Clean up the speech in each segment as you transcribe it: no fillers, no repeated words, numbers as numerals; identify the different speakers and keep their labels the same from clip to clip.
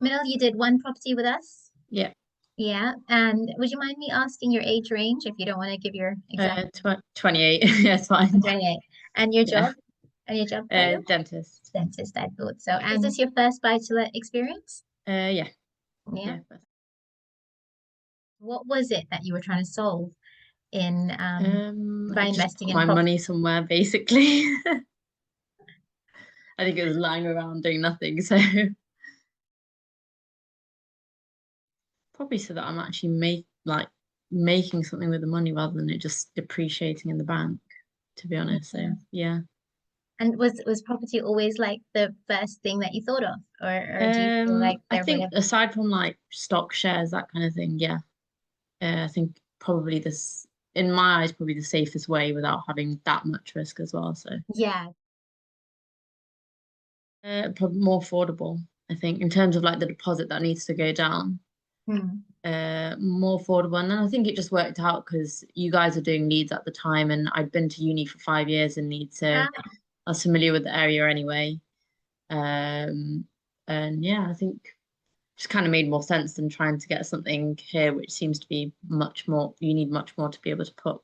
Speaker 1: Minal, you did one property with us.
Speaker 2: Yeah.
Speaker 1: Yeah. And would you mind me asking your age range if you don't want to give your exact
Speaker 2: 28. Yeah, it's fine.
Speaker 1: 28? And your
Speaker 2: Yeah.
Speaker 1: job? And your job title?
Speaker 2: Dentist.
Speaker 1: Dentist, I thought so. And is this your first buy-to-let experience?
Speaker 2: Yeah.
Speaker 1: Yeah.
Speaker 2: Yeah.
Speaker 1: What was it that you were trying to solve in by
Speaker 2: I just
Speaker 1: investing
Speaker 2: put
Speaker 1: in
Speaker 2: my
Speaker 1: property?
Speaker 2: money somewhere basically. I think it was lying around doing nothing. So probably so that I'm actually making something with the money rather than it just depreciating in the bank, to be honest. So
Speaker 1: Yeah.
Speaker 2: yeah.
Speaker 1: And was property always like the first thing that you thought of, or do you feel like
Speaker 2: I
Speaker 1: there may
Speaker 2: think
Speaker 1: have?
Speaker 2: aside from like stock shares, that kind of thing, yeah. I think probably this, in my eyes, probably the safest way without having that much risk as well. So
Speaker 1: Yeah.
Speaker 2: probably more affordable, I think, in terms of like the deposit that needs to go down.
Speaker 1: Hmm.
Speaker 2: More affordable. And then I think it just worked out because you guys are doing Leeds at the time, and I'd been to uni for 5 years in Leeds, so
Speaker 1: Ah,
Speaker 2: I was familiar with the area anyway. Um, and yeah, I think just kind of made more sense than trying to get something here, which seems to be much more, you need much more to be able to put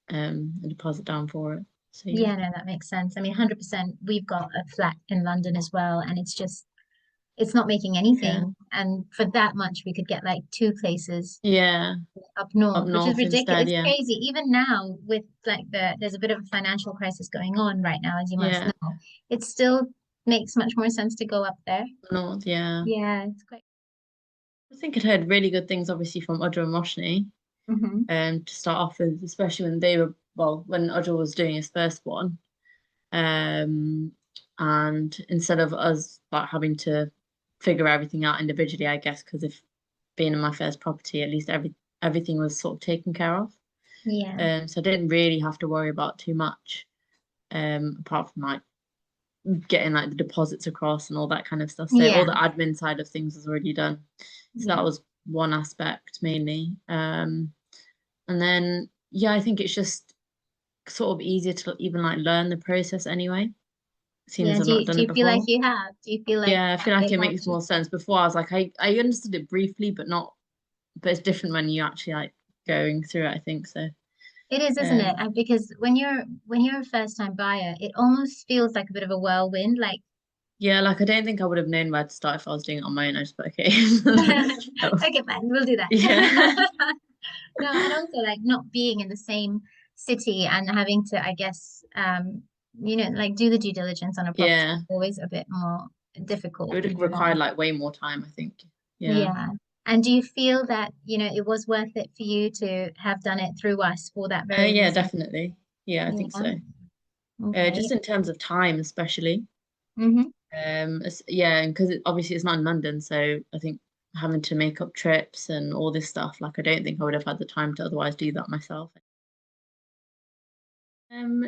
Speaker 2: a deposit down for it. So yeah.
Speaker 1: yeah, no, that makes sense. I mean, 100%. We've got a flat in London as well, and it's not making
Speaker 2: Yeah.
Speaker 1: anything. And for that much, we could get like two places
Speaker 2: Yeah.
Speaker 1: up
Speaker 2: Up
Speaker 1: north, which is
Speaker 2: north
Speaker 1: ridiculous.
Speaker 2: instead,
Speaker 1: It's
Speaker 2: yeah.
Speaker 1: crazy. Even now, with like there's a bit of a financial crisis going on right now, as you must
Speaker 2: Yeah.
Speaker 1: know. It still makes much more sense to go up there.
Speaker 2: North, yeah.
Speaker 1: Yeah, it's quite.
Speaker 2: I think I'd heard really good things obviously from Udra and Roshni,
Speaker 1: Hmm.
Speaker 2: to start off with, especially when they were, well, when Udra was doing his first one. Um, and instead of us like having to figure everything out individually, I guess, because if being in my first property, at least everything was sort of taken care of.
Speaker 1: Yeah,
Speaker 2: So I didn't really have to worry about too much, apart from like getting like the deposits across and all that kind of stuff. So all
Speaker 1: yeah,
Speaker 2: the admin side of things was already done. So that
Speaker 1: yeah,
Speaker 2: was one aspect mainly. And then yeah, I think it's just sort of easier to even like learn the process anyway, seeing
Speaker 1: yeah.
Speaker 2: as I've not
Speaker 1: Do
Speaker 2: done it
Speaker 1: you feel like
Speaker 2: before.
Speaker 1: you have? Do you feel like
Speaker 2: Yeah, I feel like
Speaker 1: it
Speaker 2: it makes
Speaker 1: helps you?
Speaker 2: more sense. Before I was like, I understood it briefly, but not, but it's different when you actually like going through it, I think so.
Speaker 1: It is, isn't it?
Speaker 2: Um,
Speaker 1: Because when you're a first time buyer, it almost feels like a bit of a whirlwind. Like,
Speaker 2: yeah, like I don't think I would have known where to start if I was doing it on my own. I just thought, okay. Oh,
Speaker 1: okay, fine, we'll do that.
Speaker 2: yeah.
Speaker 1: No, and also like not being in the same city and having to, I guess, like do the due diligence on a property
Speaker 2: Yeah.
Speaker 1: is always a bit more
Speaker 2: It
Speaker 1: difficult,
Speaker 2: would have required like way more time, I think. Yeah.
Speaker 1: Yeah. And do you feel that, it was worth it for you to have done it through us for that very
Speaker 2: Yeah,
Speaker 1: reason?
Speaker 2: definitely. Yeah, I think
Speaker 1: Yeah.
Speaker 2: so.
Speaker 1: Okay.
Speaker 2: Just in terms of time, especially.
Speaker 1: Mm-hmm.
Speaker 2: Yeah, and because obviously it's not in London, so I think having to make up trips and all this stuff, like I don't think I would have had the time to otherwise do that myself. Um,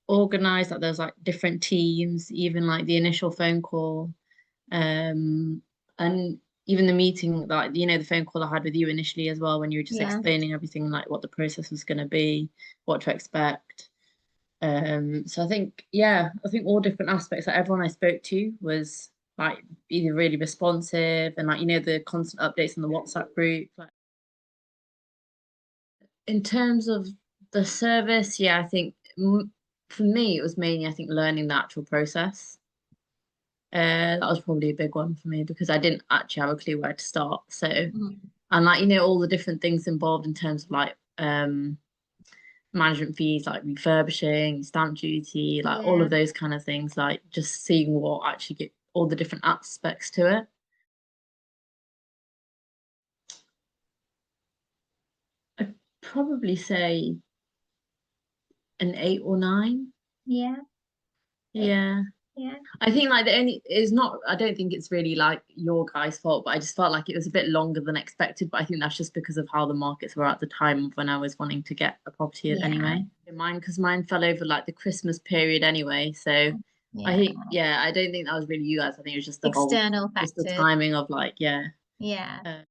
Speaker 2: Organized that there's like different teams, even like the initial phone call, and even the meeting, like the phone call I had with you initially as well, when you were just
Speaker 1: Yeah.
Speaker 2: explaining everything, like what the process was going to be, what to expect. So I think all different aspects, like everyone I spoke to was like either really responsive and like the constant updates on the WhatsApp group. Like in terms of the service, yeah, I think for me it was mainly I think learning the actual process. That was probably a big one for me because I didn't actually have a clue where to start. So
Speaker 1: Mhm.
Speaker 2: and like all the different things involved in terms of like management fees like refurbishing, stamp duty, like all
Speaker 1: Yeah.
Speaker 2: of those kind of things, like just seeing what actually get all the different aspects to it. I'd probably say an 8 or 9.
Speaker 1: Yeah. Eh,
Speaker 2: Yeah.
Speaker 1: Yeah.
Speaker 2: I think like the only is not I don't think it's really like your guys' fault, but I just felt like it was a bit longer than expected. But I think that's just because of how the markets were at the time of when I was wanting to get a property
Speaker 1: Yeah.
Speaker 2: anyway. Mine because mine fell over like the Christmas period anyway. So I
Speaker 1: Yeah.
Speaker 2: think yeah, I don't think that was really you guys. I think it was just
Speaker 1: External
Speaker 2: just the
Speaker 1: factors.
Speaker 2: timing of like yeah.
Speaker 1: Yeah.
Speaker 2: Uh,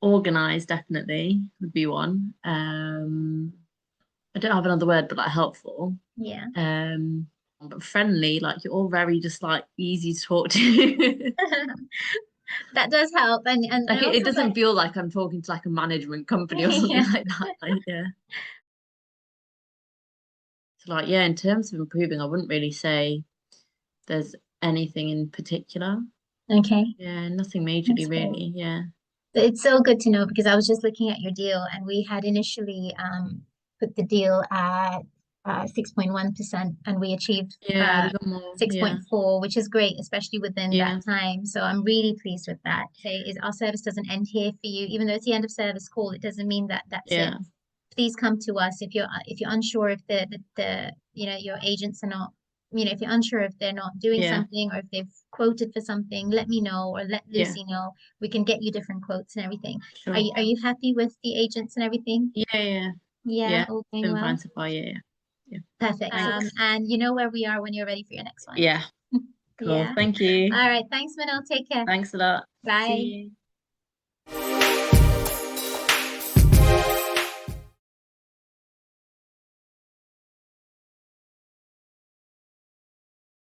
Speaker 2: Organized definitely would be one. I don't have another word, but like helpful.
Speaker 1: Yeah.
Speaker 2: Um, but friendly. Like you're all very just like easy to talk to.
Speaker 1: That does help. And
Speaker 2: Like
Speaker 1: also
Speaker 2: it doesn't
Speaker 1: like
Speaker 2: feel like I'm talking to like a management company or something
Speaker 1: yeah.
Speaker 2: like that. Like, yeah. So like yeah, in terms of improving, I wouldn't really say there's anything in particular.
Speaker 1: Okay,
Speaker 2: Yeah, nothing majorly
Speaker 1: that's great.
Speaker 2: really. Yeah.
Speaker 1: It's so good to know because I was just looking at your deal and we had initially put the deal at 6.1% and we achieved
Speaker 2: Yeah, we got more. Yeah.
Speaker 1: 6.4, which is great, especially within that
Speaker 2: Yeah.
Speaker 1: time. So I'm really pleased with that. Say is our service doesn't end here for you, even though it's the end of service call, it doesn't mean that that's it.
Speaker 2: Yeah.
Speaker 1: Please come to us if you're unsure if the your agents are not, if you're unsure if they're not doing
Speaker 2: Yeah.
Speaker 1: something or if they've quoted for something, let me know or let
Speaker 2: Yeah.
Speaker 1: Lucy know. We can get you different quotes and everything. Are
Speaker 2: Sure.
Speaker 1: you happy with the agents and everything?
Speaker 2: Yeah, yeah.
Speaker 1: Yeah,
Speaker 2: Yeah.
Speaker 1: all
Speaker 2: It's
Speaker 1: going
Speaker 2: been
Speaker 1: well.
Speaker 2: fine so far. Yeah, yeah. Yeah.
Speaker 1: Perfect.
Speaker 2: Thanks.
Speaker 1: And you know where we are when you're ready for your next one.
Speaker 2: Yeah. Cool.
Speaker 1: Yeah.
Speaker 2: Thank you.
Speaker 1: All right. Thanks, Minal. Take care.
Speaker 2: Thanks a lot. See
Speaker 1: Bye.
Speaker 2: you.